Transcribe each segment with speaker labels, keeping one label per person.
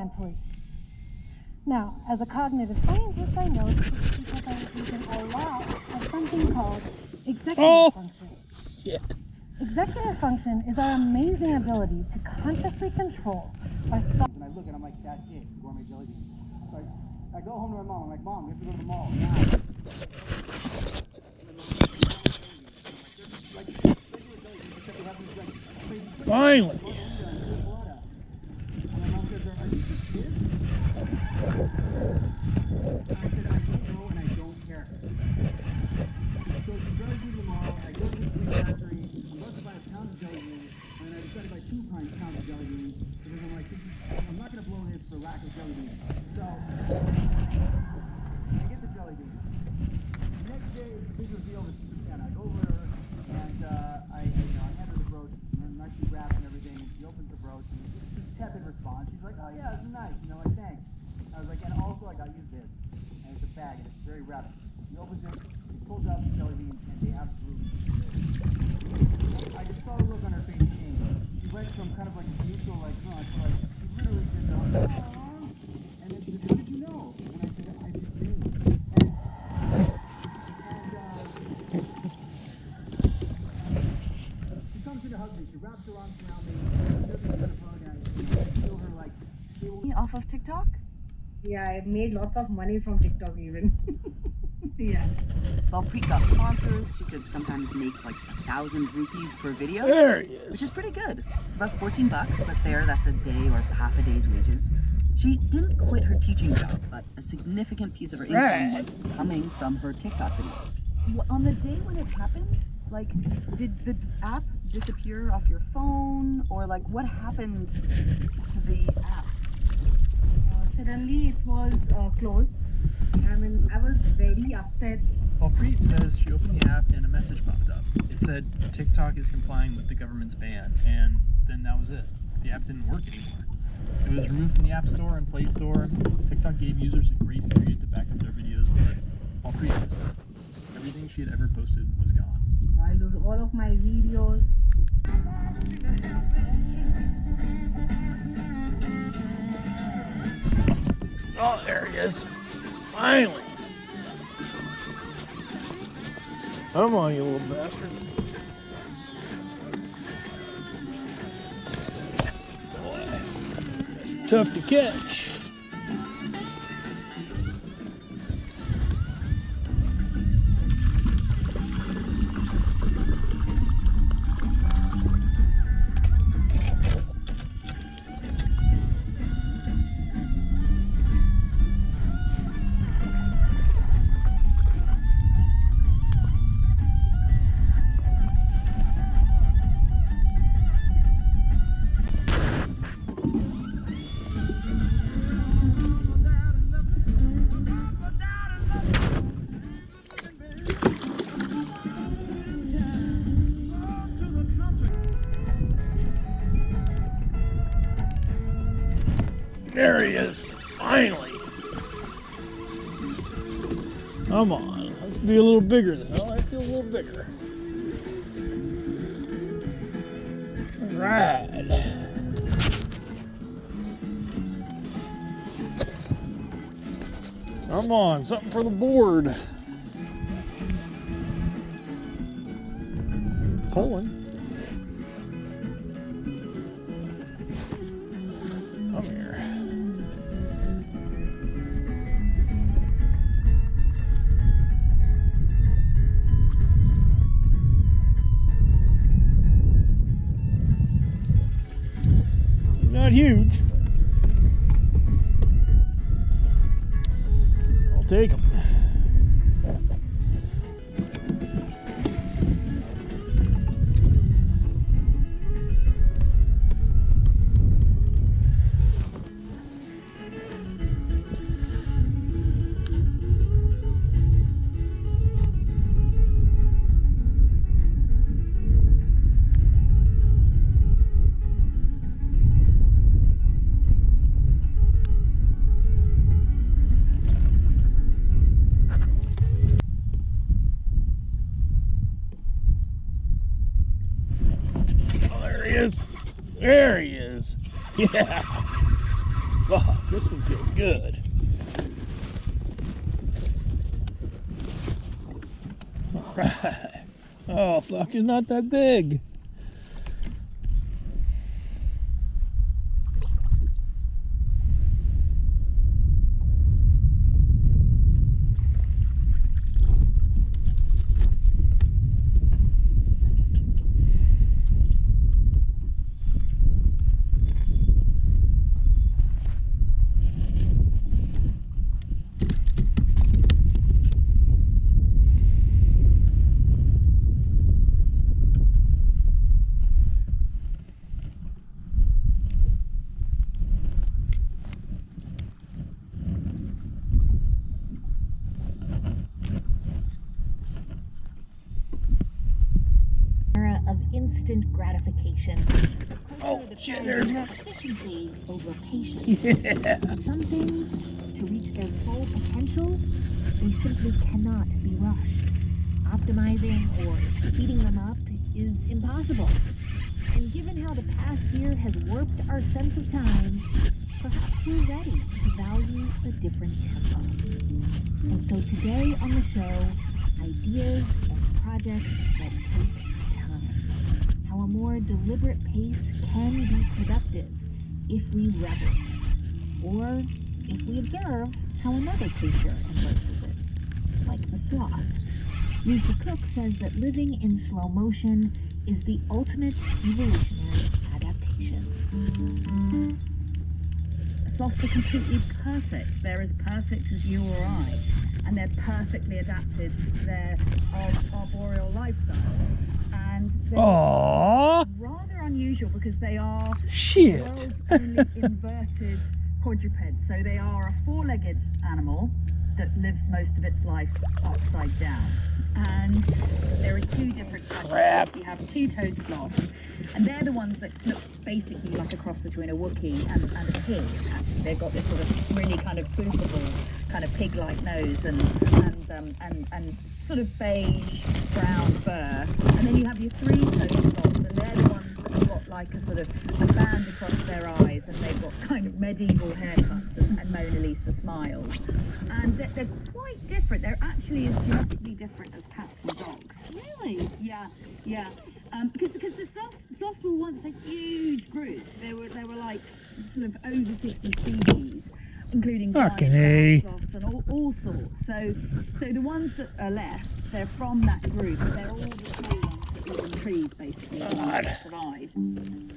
Speaker 1: mentally. Now, as a cognitive scientist, I know that people that are using a lot of something called executive function.
Speaker 2: Shit.
Speaker 1: Executive function is our amazing ability to consciously control our thoughts.
Speaker 3: And I look and I'm like, that's it, gourmet jelly beans. So I go home to my mom, I'm like, Mom, we have to go to the mall now.
Speaker 2: Finally.
Speaker 3: I'm not going to blow this for lack of jelly beans. So, I get the jelly beans. The next day is the big reveal with Santa. I go over to her and I hand her the brooch, nicely wrapped and everything, and she opens the brooch and it's a tepid response. She's like, oh yeah, this is nice, like thanks. I was like, and also I got you this. And it's a bag and it's very wrapped. She opens it, she pulls out the jelly beans, and they absolutely I just saw the look on her face change. She went from kind of like this neutral, like, no, to like, she literally did the, and then she said, how did you know? And I said, I just knew. She comes in to hug me, she wraps her arms around me, she doesn't kind of hug, and I feel her like,
Speaker 4: off of TikTok?
Speaker 5: Yeah, I made lots of money from TikTok even. Yeah.
Speaker 4: Well, Preet got sponsors. She could sometimes make like 1,000 rupees per video.
Speaker 2: There he is.
Speaker 4: Which is pretty good. It's about 14 bucks, but that's a day or half a day's wages. She didn't quit her teaching job, but a significant piece of her income was coming from her TikTok videos. On the day when it happened, like, did the app disappear off your phone, or like, what happened to the app?
Speaker 5: Suddenly it was closed. I mean, I was very upset.
Speaker 6: Well, Preet says she opened the app and a message popped up. It said TikTok is complying with the government's ban, and then that was it. The app didn't work anymore. It was removed from the App Store and Play Store. TikTok gave users a grace period to back up their videos, but all Preet missed it. Everything she had ever posted was gone.
Speaker 5: I lose all of my videos.
Speaker 2: Oh, there he is. Finally. Come on, you little bastard. Boy, that's tough to catch. There he is, finally. Come on, let's be a little bigger then. Oh, I feel a little bigger. All right. Come on, something for the board. Pulling. Come here. Not huge. I'll take them. There he is. Yeah. Fuck, this one feels good. Alright. Oh, fuck, it's not that big.
Speaker 7: Era of instant gratification.
Speaker 2: Oh, shit, there's one.
Speaker 7: Efficiency over patience.
Speaker 2: Yeah.
Speaker 7: And some things, to reach their full potential, they simply cannot be rushed. Optimizing or speeding them up is impossible. And given how the past year has warped our sense of time, perhaps we're ready to value a different tempo. And so today on the show, ideas and projects that take time. How a more deliberate pace can be productive if we reverence, or if we observe how another creature embraces it, like the sloth. Lisa Cook says that living in slow motion is the ultimate evolutionary adaptation.
Speaker 4: Sloths are completely perfect. They're as perfect as you or I. And they're perfectly adapted to their arboreal lifestyle. And they're
Speaker 2: Aww.
Speaker 4: rather unusual because they are
Speaker 2: Shit.
Speaker 4: the world's only inverted quadruped. So they are a four-legged animal that lives most of its life upside down. And there are two different types.
Speaker 2: Crap.
Speaker 4: You have two-toed sloths, and they're the ones that look basically like a cross between a Wookiee and a pig. Actually, they've got this sort of really kind of boopable, kind of pig-like nose and sort of beige brown fur. And then you have your three-toed sloths, and they're the ones that have got like a sort of a band across their eyes, and they've got kind of medieval haircuts and Mona Lisa smiles. And they're quite different. They're actually as genetically different as cats and dogs.
Speaker 7: Really?
Speaker 4: Yeah. Because the sloths were once a huge group. They were like sort of over 50 species, including giant
Speaker 2: Fucking A.
Speaker 4: ground sloths and all sorts. So the ones that are left, they're from that group. They're all the small ones that live in trees, basically, the ones that survived. And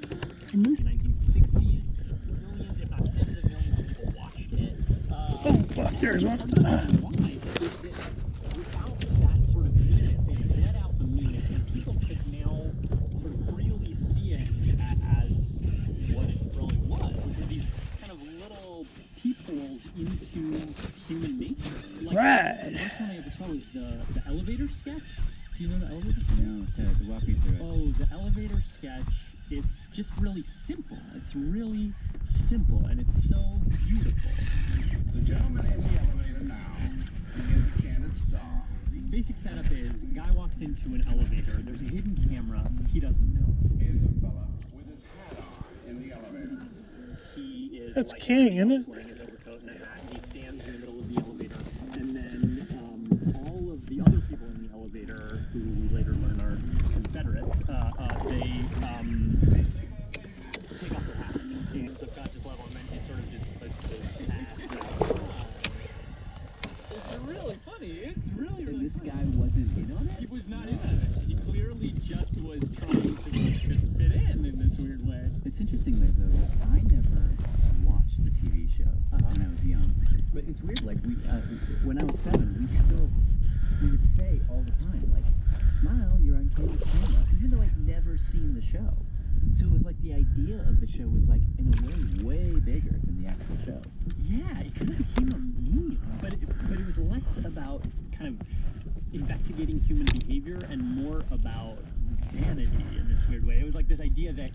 Speaker 4: most
Speaker 6: 1960s, millions, if not tens of millions of people watched it.
Speaker 2: Oh, fuck, there's one.
Speaker 6: Why? Without that sort of media, they let out the media, and people could now sort of really see it as what it really was, which were these kind of little peepholes into human nature. Like,
Speaker 2: Right.
Speaker 6: the first one I ever saw was the elevator sketch. Do you know the elevator sketch? No, to walk me through it. Oh, the elevator sketch, it's just really simple. It's really simple, and it's so beautiful.
Speaker 8: The gentleman in the elevator now begins a candid star.
Speaker 6: The basic setup is, a guy walks into an elevator, there's a hidden camera, he doesn't know.
Speaker 8: Here's a fella with his hat on in the elevator.
Speaker 6: He is
Speaker 2: That's
Speaker 6: like
Speaker 2: King, isn't it?
Speaker 6: wearing his overcoat and a hat, and he stands in the middle of the elevator, and then all of the other people in the elevator, who we later learn are Confederates, they take off their hats in subconscious level, and then he sort of just puts his hat. It's really funny. It's really
Speaker 9: And this
Speaker 6: funny.
Speaker 9: guy wasn't in on it?
Speaker 6: He was not in on it. He clearly just was trying to fit in this weird way.
Speaker 9: It's interesting though, I never watched the TV show when I was young. But it's weird, like when I was 7, we would say all the time, like, smile, you're on camera, even though I'd never seen the show. So it was like the idea of the show was like, in a way, way bigger than the actual show.
Speaker 6: Yeah, it kind of became a meme, but it was less about kind of investigating human behavior and more about vanity in this weird way. It was like this idea that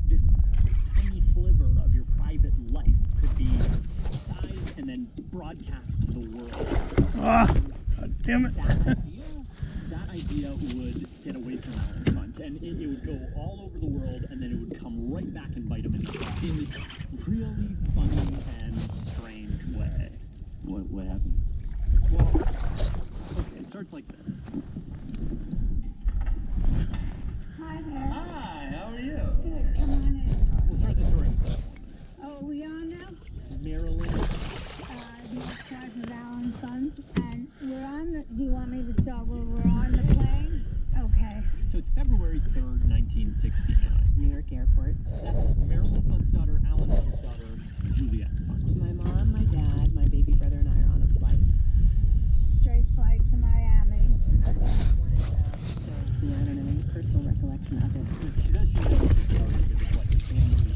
Speaker 6: this tiny sliver of your private life could be sized and then broadcast to the world.
Speaker 2: Ah, God damn it.
Speaker 6: That idea would get away from Alan Hunt, and it would go all over the world, and then it would come right back and bite him in the butt. In this really
Speaker 9: youngest daughter, Alan's youngest daughter, Juliet.
Speaker 4: My mom, my dad, my baby brother, and I are on a flight.
Speaker 5: Straight flight to Miami.
Speaker 4: I don't have any personal recollection of it.
Speaker 9: She does show us the story because it's like family.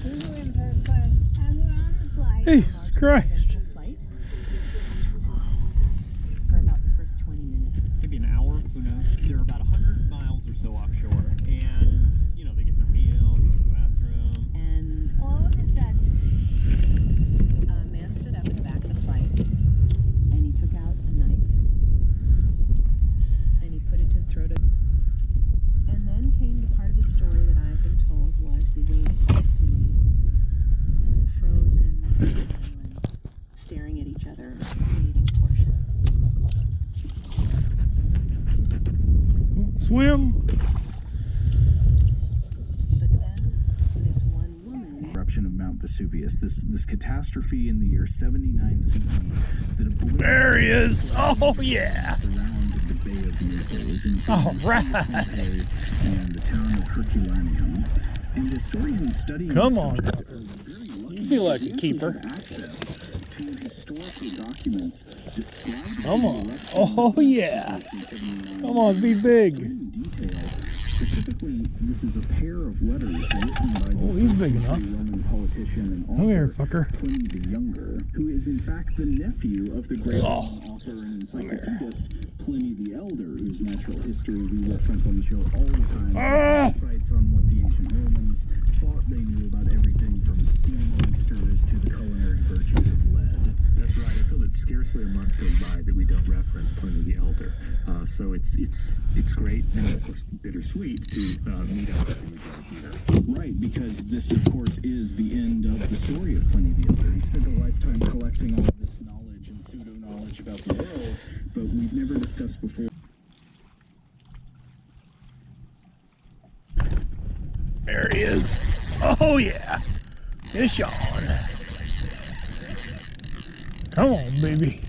Speaker 5: We were in Brooklyn and we're on a flight.
Speaker 2: Jesus Christ.
Speaker 4: Flight for about the first 20 minutes.
Speaker 9: Maybe an hour, who knows? They're about 100 miles or so offshore, and, you know, they get their meal, go to the bathroom.
Speaker 4: And
Speaker 5: All of a sudden,
Speaker 4: a man stood up at the back of the flight, and he took out a knife, and he put it to the throat of. And then came the part of the story that I've been told was the wait, the frozen, silent, staring at each other, waiting portion.
Speaker 2: Swim.
Speaker 4: But then this one woman.
Speaker 10: Eruption of Mount Vesuvius, this catastrophe in the year 79 CE that obliterated
Speaker 2: There he is. Oh, yeah.
Speaker 10: around the Bay of Naples in
Speaker 2: All right.
Speaker 10: and the town of Herculaneum. And the historians studying
Speaker 2: Come
Speaker 10: the
Speaker 2: on.
Speaker 10: subject are very lucky
Speaker 2: You feel like a
Speaker 10: because they
Speaker 2: keeper.
Speaker 10: have access to historical documents describing
Speaker 2: Come
Speaker 10: the
Speaker 2: on.
Speaker 10: eruption
Speaker 2: Oh,
Speaker 10: of
Speaker 2: yeah.
Speaker 10: 1979
Speaker 2: Come on, be big.
Speaker 10: in detail. Specifically, this is a pair of letters written by the
Speaker 2: Oh, he's big enough.
Speaker 10: Roman politician and
Speaker 2: Come here,
Speaker 10: author
Speaker 2: fucker.
Speaker 10: Pliny the Younger, who is in fact the nephew of the great
Speaker 2: Oh.
Speaker 10: Roman author and encyclopedist Pliny the Elder, whose natural history we reference on the show all the time.
Speaker 2: Ah!
Speaker 10: Insights on what the ancient Romans thought they knew about everything from sea monsters to the culinary virtues of lead. That's right. I feel that scarcely a month goes by that we don't reference Pliny the Elder. So it's great and of course bittersweet to meet up with him again here. Right, because this of course is the end of the story of Pliny the Elder. He spent a lifetime collecting all of this knowledge and pseudo knowledge about the world, but we've never discussed before.
Speaker 2: There he is. Oh, yeah. Fish on. Come on, baby.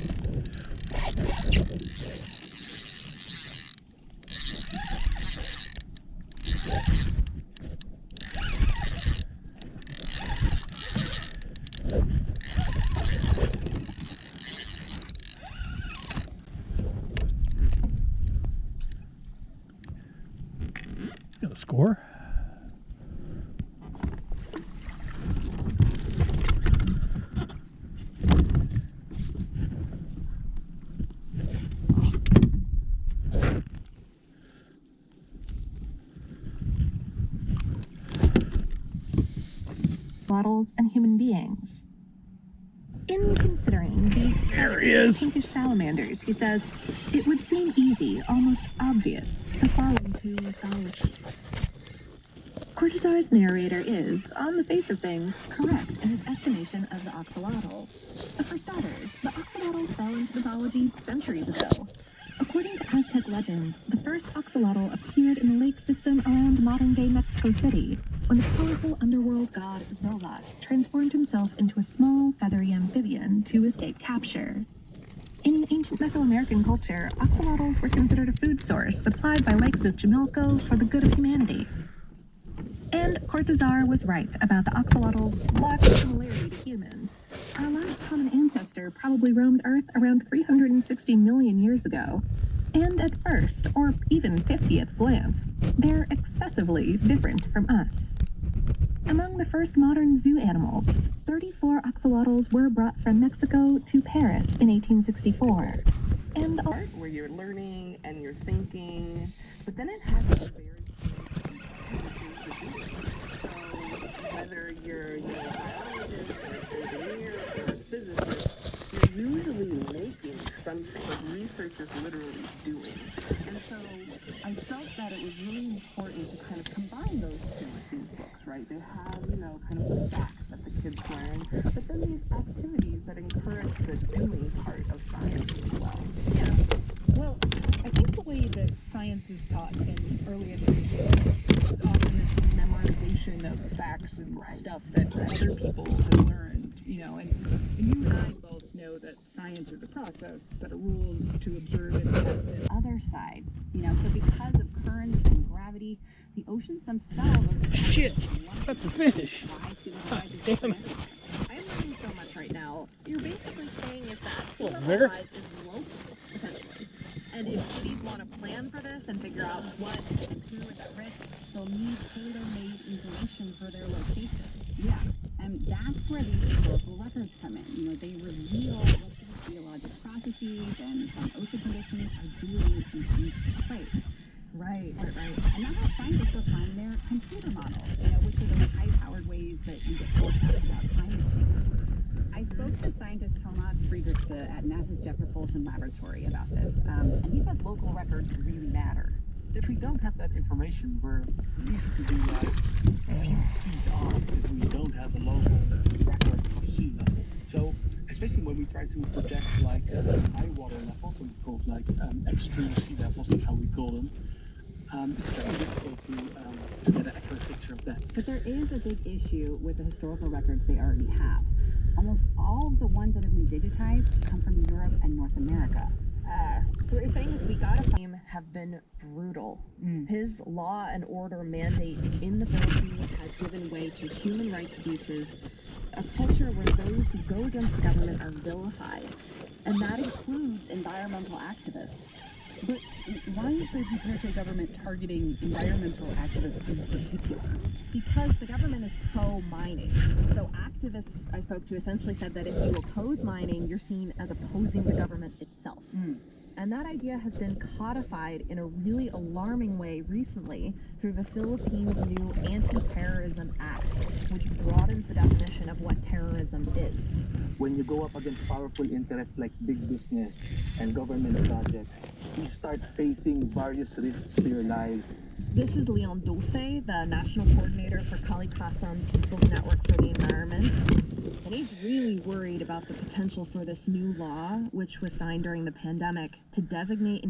Speaker 2: It's gonna score.
Speaker 7: Models and human beings. In considering these
Speaker 2: There he is.
Speaker 7: pinkish salamanders, he says, it would seem easy, almost obvious, to fall into mythology. Cortazar's narrator is, on the face of things, correct in his estimation of the axolotl. But for starters, the axolotl fell into mythology centuries ago. According to Aztec legends, the first axolotl appeared in the lake system around modern-day Mexico City, when the powerful underworld god Zolot transformed himself into a small, feathery amphibian to escape capture. In ancient Mesoamerican culture, axolotls were considered a food source supplied by lakes of Jamilco for the good of humanity. And Cortazar was right about the axolotl's large similarity to humans. Our last common ancestor probably roamed Earth around 360 million years ago. And at first, or even 50th glance, they're excessively different from us. Among the first modern zoo animals, 34 axolotls were brought from Mexico to Paris in 1864. And
Speaker 4: Where you're learning and you're thinking, but then it has to be very so whether you're a biologist or an engineer or a physicist, you're usually making something. What research is literally doing. And so I felt that it was really important to kind of combine those two with these books, right? They have, kind of the facts that the kids learn, but then these activities that encourage the doing part of science as well.
Speaker 1: Yeah. Well, I think the way that science is taught in early education is often this memorization of facts and stuff that other people have learned, and you and I both know that science is a process, set of rules to observe and test it.
Speaker 11: Other side, so because of currents and gravity, the
Speaker 4: oceans themselves are
Speaker 2: Shit, that's a fish.
Speaker 4: why sea level
Speaker 2: God
Speaker 4: rise is
Speaker 2: damn it.
Speaker 4: different.
Speaker 1: I'm learning so much right now. You're basically saying is that sea
Speaker 2: Little
Speaker 1: level
Speaker 2: bigger.
Speaker 1: rise is local, essentially. And if cities want to plan for this and figure out what and who is at risk, they'll need tailor-made information for their location.
Speaker 4: Yeah, and that's where these historical records come in. You know, they reveal what these geologic processes and ocean conditions are doing in each place.
Speaker 1: Right.
Speaker 4: And that's how scientists refine their computer models, you know, which are those high-powered ways that you get forecasts about climate change. I spoke to scientist Thomas Friedrichs at NASA's Folsom laboratory about this, and he said local records really matter.
Speaker 3: If we don't have that information, we're easy to be like a few feet off if we don't have a local record of sea level. So, especially when we try to project like high water levels, and called like extreme sea levels, is how we call them. It's very difficult to get an accurate picture of that.
Speaker 4: But there is a big issue with the historical records they already have. Almost all of the ones that have been digitized come from Europe and North America.
Speaker 1: So what you're saying is we gotta find have been brutal. His law and order mandate in the Philippines has given way to human rights abuses, a culture where those who go against the government are vilified, and that includes environmental activists.
Speaker 4: But why is the Duterte government targeting environmental activists in particular?
Speaker 1: Because the government is pro-mining. So activists I spoke to essentially said that if you oppose mining, you're seen as opposing the government itself. And that idea has been codified in a really alarming way recently through the Philippines' new Anti-Terrorism Act, which broadens the definition of what terrorism is.
Speaker 3: When you go up against powerful interests like big business and government projects, you start facing various risks to your life.
Speaker 1: This is Leon Dulce, the National Coordinator for Kalikasam People's Network for the Environment. And he's really worried about the potential for this new law, which was signed during the pandemic, to designate